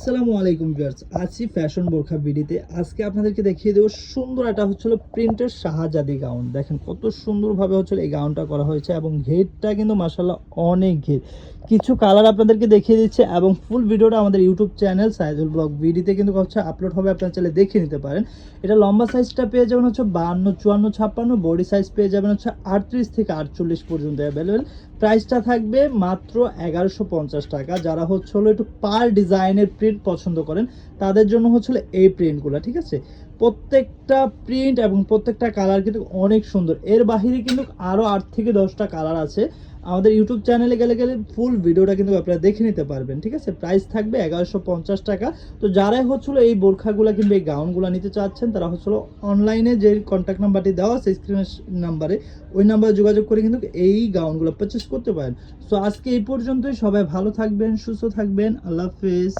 আসসালামু আলাইকুম ভিউয়ার্স, আছি ফ্যাশন বোরখা বিডিতে। আজকে আপনাদেরকে দেখিয়ে দেবো সুন্দর একটা হচ্ছিল প্রিন্টের শাহজাদি গাউন। দেখেন কত সুন্দরভাবে হচ্ছিল এই গাউনটা করা হয়েছে এবং ঘেরটা কিন্তু মাশাআল্লাহ অনেক ঘের। কিছু কালার আপনাদেরকে দেখিয়ে দিচ্ছে এবং ফুল ভিডিওটা আমাদের ইউটিউব চ্যানেল সাইজুল ব্লগ বিডিতে কিন্তু হচ্ছে আপলোড হবে, আপনারা চাইলে দেখে নিতে পারেন। এটা লম্বা সাইজটা পেয়ে যাবেন হচ্ছে 52, 54, 56, বডি সাইজ পেয়ে যাবেন হচ্ছে 38 থেকে 48 পর্যন্ত অ্যাভেলেবেল। প্রাইসটা থাকবে মাত্র 1150 টাকা। যারা হচ্ছে হলো একটু পার ডিজাইনের প্রিন্ট পছন্দ করেন তাদের জন্য হচ্ছে এই প্রিন্টগুলো, ঠিক আছে। প্রত্যেকটা প্রিন্ট এবং প্রত্যেকটা কালার কিন্তু অনেক সুন্দর। এর বাহিরে কিন্তু আরও 8 থেকে 10টা কালার আছে। আমাদের ইউটিউব চ্যানেলে গেলে ফুল ভিডিওটা কিন্তু আপনারা দেখে নিতে পারবেন, ঠিক আছে। প্রাইস থাকবে 1150 টাকা। তো যারাই হচ্ছিল এই বোরখাগুলো কিংবা এই গাউনগুলো নিতে চাচ্ছেন তারা হচ্ছিল অনলাইনে যে কন্ট্যাক্ট নাম্বারটি দেওয়া আছে স্ক্রিনের নাম্বারে, ওই নাম্বারে যোগাযোগ করে কিন্তু এই গাউনগুলো পারচেস করতে পারেন। সো আজকে এই পর্যন্তই। সবাই ভালো থাকবেন, সুস্থ থাকবেন। আল্লাহ হাফেজ।